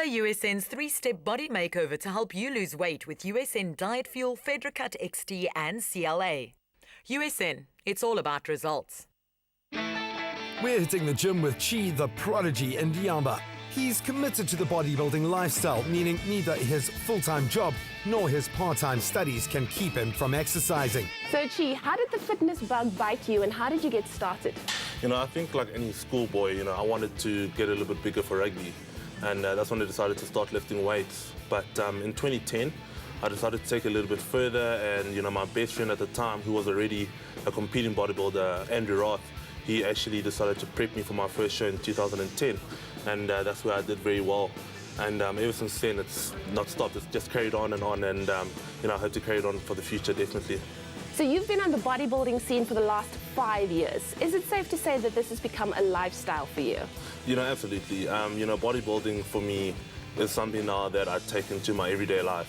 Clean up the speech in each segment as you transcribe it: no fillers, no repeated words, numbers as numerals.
USN's 3-step body makeover to help you lose weight with USN Diet Fuel, Fedricut XT and CLA. USN, it's all about results. We're hitting the gym with Chi, the prodigy in Diamba. He's committed to the bodybuilding lifestyle, meaning neither his full-time job nor his part-time studies can keep him from exercising. So Chi, how did the fitness bug bite you and how did you get started? I think like any schoolboy, I wanted to get a little bit bigger for rugby. And that's when I decided to start lifting weights. But in 2010, I decided to take it a little bit further. And, my best friend at the time, who was already a competing bodybuilder, Andrew Roth, he actually decided to prep me for my first show in 2010. And that's where I did very well. And ever since then, it's not stopped. It's just carried on. And, I hope to carry it on for the future, definitely. So you've been on the bodybuilding scene for the last 5 years. Is it safe to say that this has become a lifestyle for you? Absolutely. Bodybuilding for me is something now that I take into my everyday life.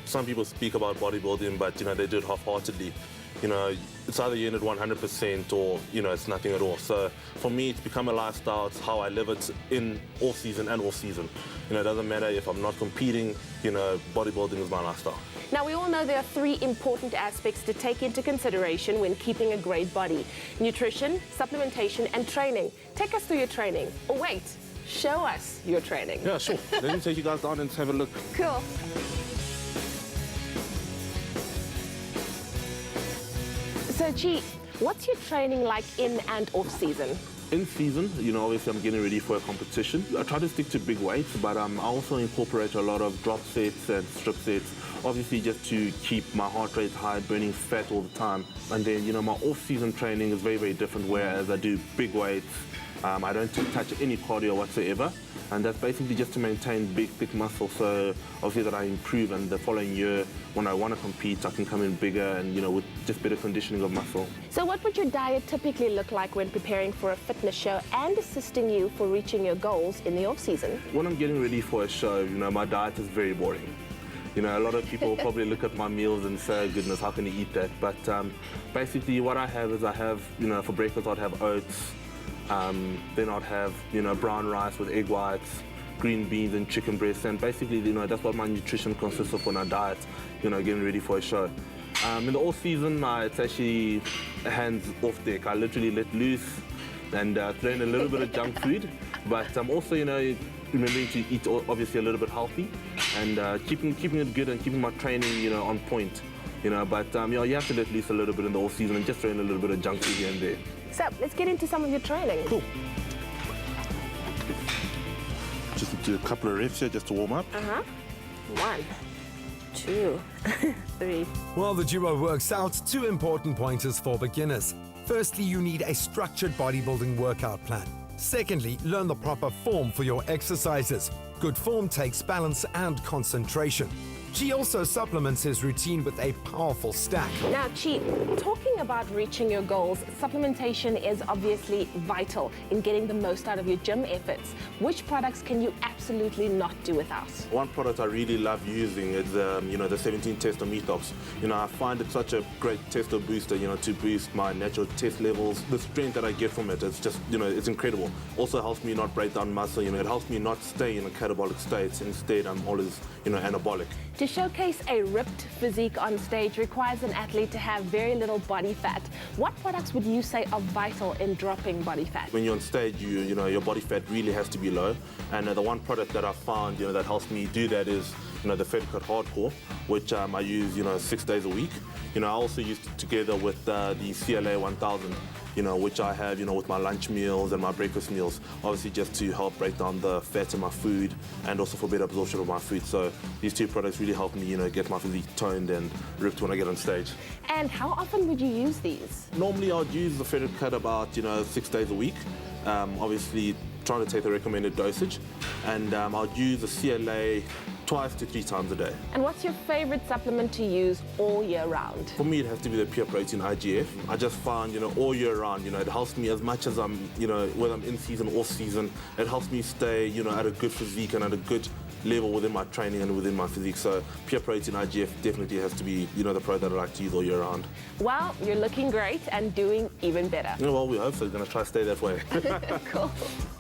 Some people speak about bodybuilding, but, they do it half-heartedly. It's either you're in it 100% or, it's nothing at all. So for me, it's become a lifestyle. It's how I live it in off-season and off-season. It doesn't matter if I'm not competing, bodybuilding is my lifestyle. Now, we all know there are 3 important aspects to take into consideration when keeping a great body: nutrition, supplementation, and training. Take us through your training. Or wait, show us your training. Yeah, sure. Let me take you guys down and have a look. Cool. So, Chi, what's your training like in and off season? In season, obviously I'm getting ready for a competition. I try to stick to big weights, but I also incorporate a lot of drop sets and strip sets, obviously just to keep my heart rate high, burning fat all the time. And then, my off-season training is very, very different, whereas I do big weights. I don't touch any cardio whatsoever, and that's basically just to maintain big, thick muscle, so obviously that I improve, and the following year, when I want to compete, I can come in bigger and, with just better conditioning of muscle. So what would your diet typically look like when preparing for a fitness show and assisting you for reaching your goals in the off-season? When I'm getting ready for a show, my diet is very boring. A lot of people probably look at my meals and say, goodness, how can you eat that? But basically what I have is for breakfast I'd have oats, then I'd have, brown rice with egg whites, green beans and chicken breasts, and basically, that's what my nutrition consists of when I diet, getting ready for a show. In the off-season, it's actually hands off deck. I literally let loose and throw in a little bit of junk food, but I'm also, remembering to eat obviously a little bit healthy and keeping it good and keeping my training, on point. But you have to let loose a little bit in the off-season and just throw in a little bit of junk food here and there. So let's get into some of your training. Cool. Just do a couple of reps here just to warm up. 1, 2, 3. While the duo works out, 2 important pointers for beginners. Firstly, you need a structured bodybuilding workout plan. Secondly, learn the proper form for your exercises. Good form takes balance and concentration. Chi also supplements his routine with a powerful stack. Now, Chi, talking about reaching your goals, supplementation is obviously vital in getting the most out of your gym efforts. Which products can you absolutely not do without? One product I really love using is, the 17 testo methox. I find it such a great testo booster, to boost my natural test levels. The strength that I get from it, it's just, it's incredible. Also helps me not break down muscle, it helps me not stay in a catabolic state. Instead, I'm always, anabolic. To showcase a ripped physique on stage requires an athlete to have very little body fat. What products would you say are vital in dropping body fat? When you're on stage, your body fat really has to be low. And the one product that I found, that helps me do that is, the Fedricut Hardcore, which I use, 6 days a week. I also use it together with the CLA 1000. Which I have, with my lunch meals and my breakfast meals, obviously just to help break down the fat in my food and also for better absorption of my food. So these 2 products really help me, get my physique toned and ripped when I get on stage. And how often would you use these? Normally I'd use the Fedricut about, 6 days a week. Obviously trying to take the recommended dosage. And I'd use the CLA 2 to 3 times a day. And what's your favorite supplement to use all year round? For me, it has to be the Pure Protein IGF. I just find, all year round, it helps me as much as I'm, whether I'm in season or off season, it helps me stay, at a good physique and at a good level within my training and within my physique. So Pure Protein IGF definitely has to be, the product that I like to use all year round. Well, you're looking great and doing even better. Well, we hope so. We're going to try to stay that way. Cool.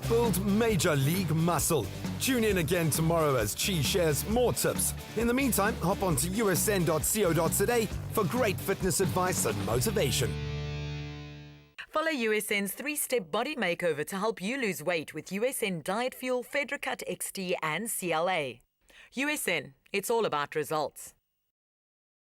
Build major league muscle. Tune in again tomorrow as Chi shares more tips. In the meantime, hop on to usn.co.za for great fitness advice and motivation. Follow USN's 3-step body makeover to help you lose weight with USN Diet Fuel, FedraCut XT and CLA. USN, it's all about results.